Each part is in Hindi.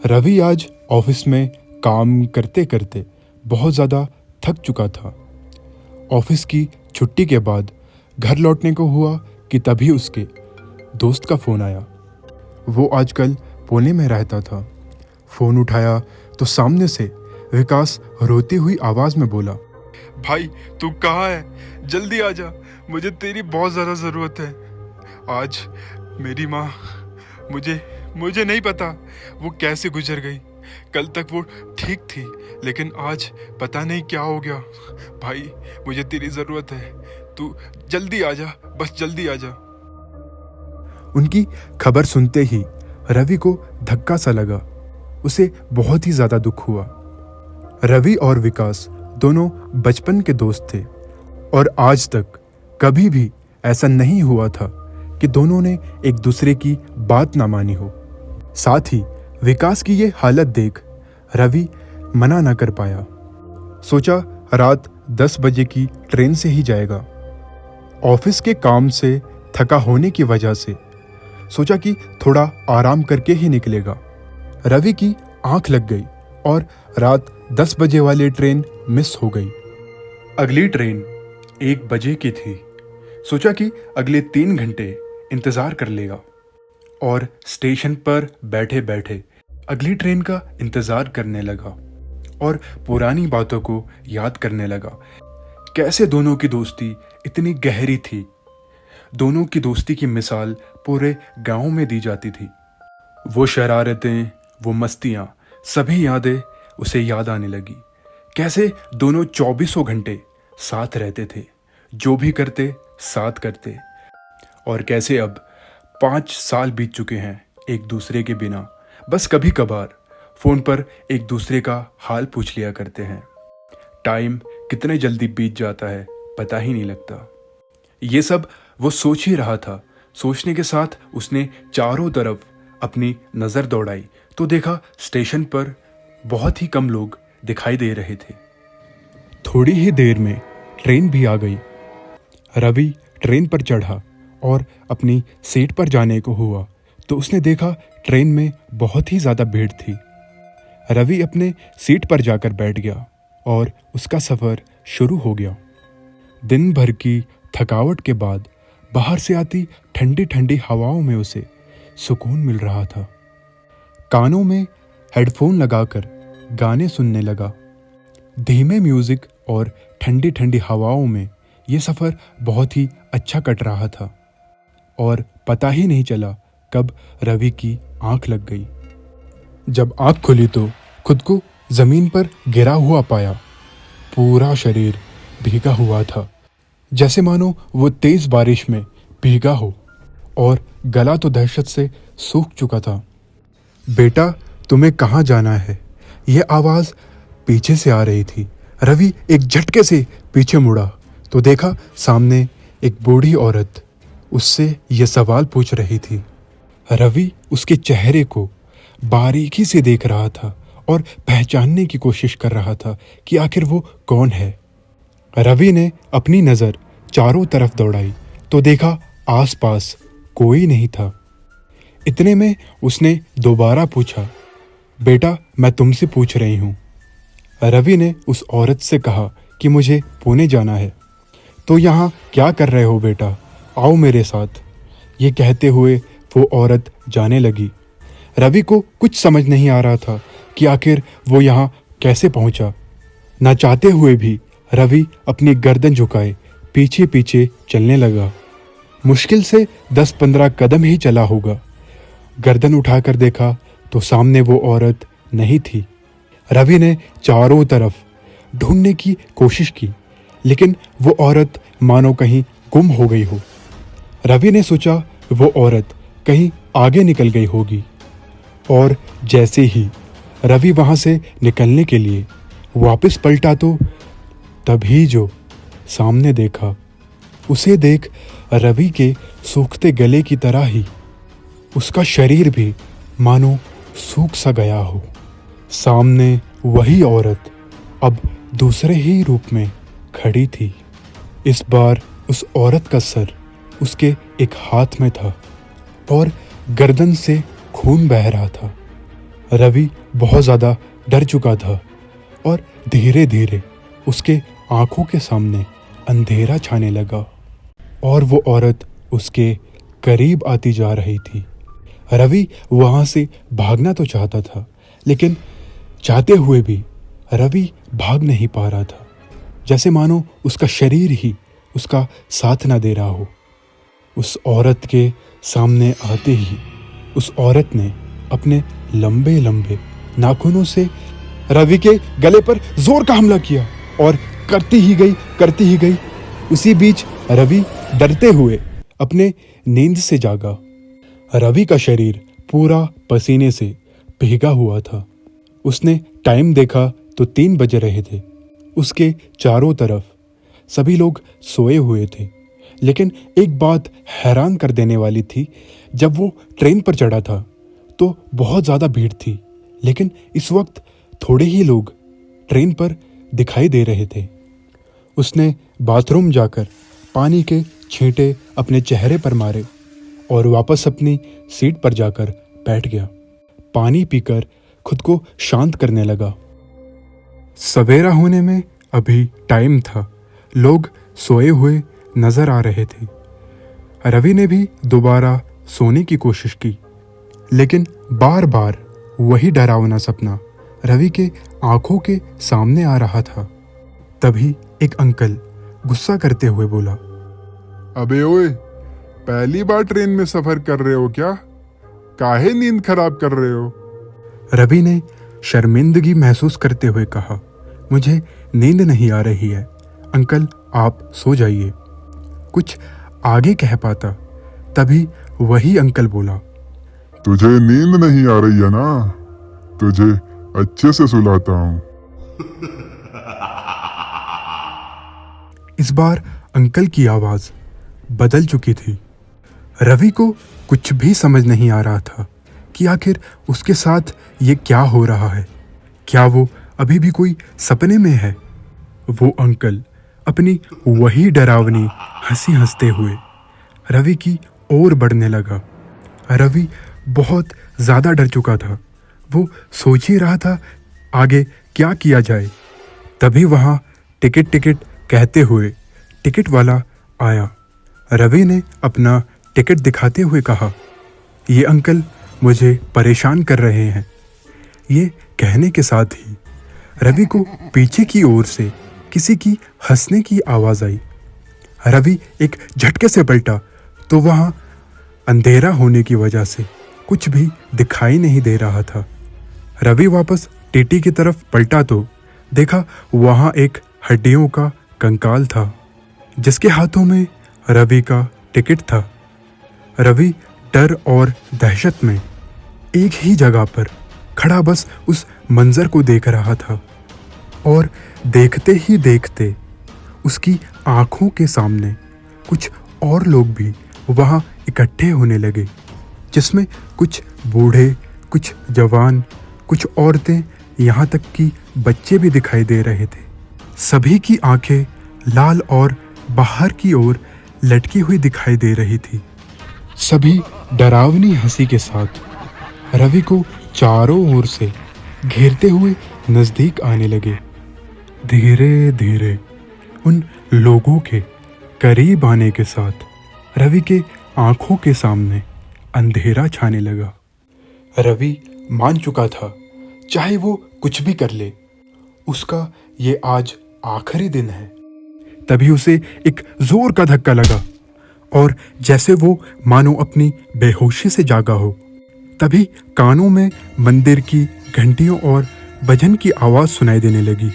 रवि आज ऑफिस में काम करते करते बहुत ज़्यादा थक चुका था। ऑफिस की छुट्टी के बाद घर लौटने को हुआ कि तभी उसके दोस्त का फ़ोन आया। वो आजकल पुणे में रहता था। फ़ोन उठाया तो सामने से विकास रोती हुई आवाज़ में बोला, भाई तू कहाँ है? जल्दी आ जा, मुझे तेरी बहुत ज़्यादा ज़रूरत है। आज मेरी माँ मुझे मुझे नहीं पता वो कैसे गुजर गई। कल तक वो ठीक थी, लेकिन आज पता नहीं क्या हो गया। भाई मुझे तेरी ज़रूरत है, तू जल्दी आ जा, बस जल्दी आ जा। उनकी खबर सुनते ही रवि को धक्का सा लगा। उसे बहुत ही ज़्यादा दुख हुआ। रवि और विकास दोनों बचपन के दोस्त थे और आज तक कभी भी ऐसा नहीं हुआ था कि दोनों ने एक दूसरे की बात ना मानी हो। साथ ही विकास की ये हालत देख रवि मना ना कर पाया। सोचा रात 10 बजे की ट्रेन से ही जाएगा। ऑफिस के काम से थका होने की वजह से सोचा कि थोड़ा आराम करके ही निकलेगा। रवि की आंख लग गई और रात 10 बजे वाली ट्रेन मिस हो गई। अगली ट्रेन 1 बजे की थी। सोचा कि अगले 3 घंटे इंतज़ार कर लेगा और स्टेशन पर बैठे बैठे अगली ट्रेन का इंतज़ार करने लगा और पुरानी बातों को याद करने लगा। कैसे दोनों की दोस्ती इतनी गहरी थी। दोनों की दोस्ती की मिसाल पूरे गांव में दी जाती थी। वो शरारतें, वो मस्तियाँ, सभी यादें उसे याद आने लगी। कैसे दोनों 24 घंटे साथ रहते थे, जो भी करते साथ करते। और कैसे अब 5 साल बीत चुके हैं एक दूसरे के बिना। बस कभी कभार फ़ोन पर एक दूसरे का हाल पूछ लिया करते हैं। टाइम कितने जल्दी बीत जाता है पता ही नहीं लगता। ये सब वो सोच ही रहा था। सोचने के साथ उसने चारों तरफ अपनी नज़र दौड़ाई तो देखा स्टेशन पर बहुत ही कम लोग दिखाई दे रहे थे। थोड़ी ही देर में ट्रेन भी आ गई। रवि ट्रेन पर चढ़ा और अपनी सीट पर जाने को हुआ तो उसने देखा ट्रेन में बहुत ही ज़्यादा भीड़ थी। रवि अपने सीट पर जाकर बैठ गया और उसका सफ़र शुरू हो गया। दिन भर की थकावट के बाद बाहर से आती ठंडी ठंडी हवाओं में उसे सुकून मिल रहा था। कानों में हेडफोन लगाकर गाने सुनने लगा। धीमे म्यूज़िक और ठंडी ठंडी हवाओं में ये सफ़र बहुत ही अच्छा कट रहा था और पता ही नहीं चला कब रवि की आंख लग गई। जब आंख खुली तो खुद को ज़मीन पर गिरा हुआ पाया। पूरा शरीर भीगा हुआ था, जैसे मानो वो तेज़ बारिश में भीगा हो, और गला तो दहशत से सूख चुका था। बेटा, तुम्हें कहाँ जाना है? यह आवाज़ पीछे से आ रही थी। रवि एक झटके से पीछे मुड़ा तो देखा सामने एक बूढ़ी औरत उससे यह सवाल पूछ रही थी। रवि उसके चेहरे को बारीकी से देख रहा था और पहचानने की कोशिश कर रहा था कि आखिर वो कौन है। रवि ने अपनी नज़र चारों तरफ दौड़ाई तो देखा आसपास कोई नहीं था। इतने में उसने दोबारा पूछा, बेटा, मैं तुमसे पूछ रही हूँ। रवि ने उस औरत से कहा कि मुझे पुणे जाना है। तो यहाँ क्या कर रहे हो बेटा? आओ मेरे साथ। ये कहते हुए वो औरत जाने लगी। रवि को कुछ समझ नहीं आ रहा था कि आखिर वो यहाँ कैसे पहुँचा। ना चाहते हुए भी रवि अपनी गर्दन झुकाए पीछे पीछे चलने लगा। मुश्किल से 10-15 कदम ही चला होगा। गर्दन उठाकर देखा तो सामने वो औरत नहीं थी। रवि ने चारों तरफ ढूंढने की कोशिश की, लेकिन वो औरत मानो कहीं गुम हो गई हो। रवि ने सोचा वो औरत कहीं आगे निकल गई होगी, और जैसे ही रवि वहाँ से निकलने के लिए वापस पलटा तो तभी जो सामने देखा, उसे देख रवि के सूखते गले की तरह ही उसका शरीर भी मानो सूख सा गया हो। सामने वही औरत अब दूसरे ही रूप में खड़ी थी। इस बार उस औरत का सर उसके एक हाथ में था और गर्दन से खून बह रहा था। रवि बहुत ज़्यादा डर चुका था और धीरे धीरे उसके आंखों के सामने अंधेरा छाने लगा और वो औरत उसके करीब आती जा रही थी। रवि वहाँ से भागना तो चाहता था, लेकिन चाहते हुए भी रवि भाग नहीं पा रहा था, जैसे मानो उसका शरीर ही उसका साथ ना दे रहा हो। उस औरत के सामने आते ही उस औरत ने अपने लंबे लंबे नाखूनों से रवि के गले पर जोर का हमला किया और करती ही गई। उसी बीच रवि डरते हुए अपने नींद से जागा। रवि का शरीर पूरा पसीने से भीगा हुआ था। उसने टाइम देखा तो 3 बज रहे थे। उसके चारों तरफ सभी लोग सोए हुए थे, लेकिन एक बात हैरान कर देने वाली थी। जब वो ट्रेन पर चढ़ा था तो बहुत ज़्यादा भीड़ थी, लेकिन इस वक्त थोड़े ही लोग ट्रेन पर दिखाई दे रहे थे। उसने बाथरूम जाकर पानी के छींटे अपने चेहरे पर मारे और वापस अपनी सीट पर जाकर बैठ गया। पानी पीकर खुद को शांत करने लगा। सवेरा होने में अभी टाइम था। लोग सोए हुए नजर आ रहे थे। रवि ने भी दोबारा सोने की कोशिश की, लेकिन बार बार वही डरावना सपना रवि के आंखों के सामने आ रहा था। तभी एक अंकल गुस्सा करते हुए बोला, अबे ओए, पहली बार ट्रेन में सफर कर रहे हो क्या? काहे नींद खराब कर रहे हो? रवि ने शर्मिंदगी महसूस करते हुए कहा, मुझे नींद नहीं आ रही है अंकल, आप सो जाइए। कुछ आगे कह पाता तभी वही अंकल बोला, तुझे नींद नहीं आ रही है ना? तुझे अच्छे से सुलाता हूं। इस बार अंकल की आवाज बदल चुकी थी। रवि को कुछ भी समझ नहीं आ रहा था कि आखिर उसके साथ ये क्या हो रहा है। क्या वो अभी भी कोई सपने में है? वो अंकल अपनी वही डरावनी हंसी हंसते हुए रवि की ओर बढ़ने लगा। रवि बहुत ज़्यादा डर चुका था। वो सोच ही रहा था आगे क्या किया जाए। तभी वहाँ टिकट कहते हुए टिकट वाला आया। रवि ने अपना टिकट दिखाते हुए कहा, ये अंकल मुझे परेशान कर रहे हैं। ये कहने के साथ ही रवि को पीछे की ओर से किसी की हंसने की आवाज़ आई। रवि एक झटके से पलटा तो वहाँ अंधेरा होने की वजह से कुछ भी दिखाई नहीं दे रहा था। रवि वापस टीटी की तरफ पलटा तो देखा वहाँ एक हड्डियों का कंकाल था, जिसके हाथों में रवि का टिकट था। रवि डर और दहशत में एक ही जगह पर खड़ा बस उस मंजर को देख रहा था और देखते ही देखते उसकी आंखों के सामने कुछ और लोग भी वहाँ इकट्ठे होने लगे, जिसमें कुछ बूढ़े, कुछ जवान, कुछ औरतें, यहाँ तक कि बच्चे भी दिखाई दे रहे थे। सभी की आंखें लाल और बाहर की ओर लटकी हुई दिखाई दे रही थी। सभी डरावनी हंसी के साथ रवि को चारों ओर से घेरते हुए नजदीक आने लगे। धीरे धीरे उन लोगों के करीब आने के साथ रवि के आंखों के सामने अंधेरा छाने लगा। रवि मान चुका था, चाहे वो कुछ भी कर ले, उसका ये आज आखिरी दिन है। तभी उसे एक जोर का धक्का लगा और जैसे वो मानो अपनी बेहोशी से जागा हो, तभी कानों में मंदिर की घंटियों और भजन की आवाज सुनाई देने लगी।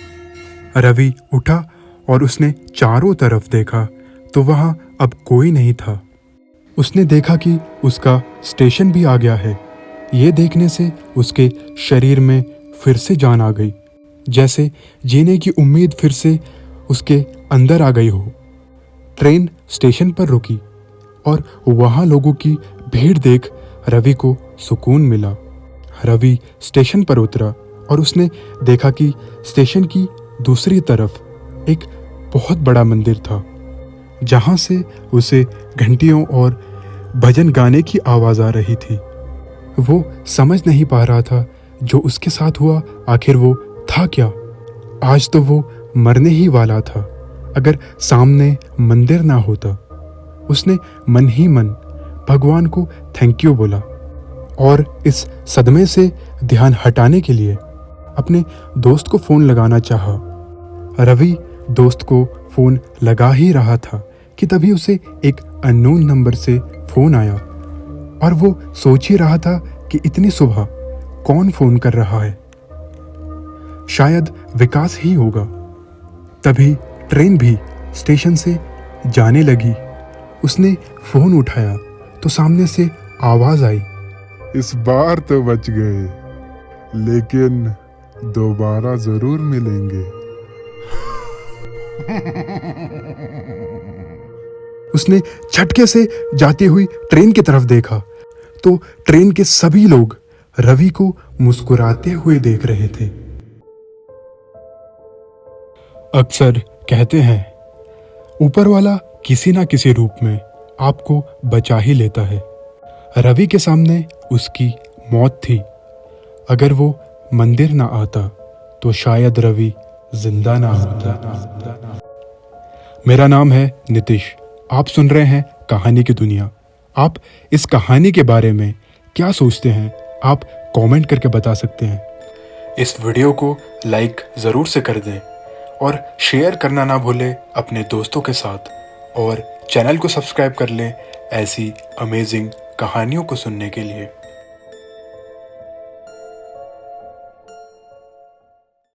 रवि उठा और उसने चारों तरफ देखा तो वहां अब कोई नहीं था। उसने देखा कि उसका स्टेशन भी आ गया है। ये देखने से उसके शरीर में फिर से जान आ गई, जैसे जीने की उम्मीद फिर से उसके अंदर आ गई हो। ट्रेन स्टेशन पर रुकी और वहाँ लोगों की भीड़ देख रवि को सुकून मिला। रवि स्टेशन पर उतरा और उसने देखा कि स्टेशन की दूसरी तरफ एक बहुत बड़ा मंदिर था, जहाँ से उसे घंटियों और भजन गाने की आवाज़ आ रही थी। वो समझ नहीं पा रहा था जो उसके साथ हुआ आखिर वो था क्या। आज तो वो मरने ही वाला था अगर सामने मंदिर ना होता। उसने मन ही मन भगवान को थैंक यू बोला और इस सदमे से ध्यान हटाने के लिए अपने दोस्त को फ़ोन लगाना चाहा। रवि दोस्त को फ़ोन लगा ही रहा था कि तभी उसे एक अननोन नंबर से फ़ोन आया और वो सोच ही रहा था कि इतनी सुबह कौन फ़ोन कर रहा है। शायद विकास ही होगा। तभी ट्रेन भी स्टेशन से जाने लगी। उसने फ़ोन उठाया तो सामने से आवाज़ आई, इस बार तो बच गए, लेकिन दोबारा जरूर मिलेंगे। उसने झटके से जाती हुई ट्रेन की तरफ देखा तो ट्रेन के सभी लोग रवि को मुस्कुराते हुए देख रहे थे। अक्सर कहते हैं ऊपर वाला किसी ना किसी रूप में आपको बचा ही लेता है। रवि के सामने उसकी मौत थी। अगर वो मंदिर ना आता तो शायद रवि जिंदा ना होता। मेरा नाम है नितिश। आप सुन रहे हैं कहानी की दुनिया। आप इस कहानी के बारे में क्या सोचते हैं आप कमेंट करके बता सकते हैं। इस वीडियो को लाइक ज़रूर से कर दें और शेयर करना ना भूलें अपने दोस्तों के साथ, और चैनल को सब्सक्राइब कर लें ऐसी अमेजिंग कहानियों को सुनने के लिए।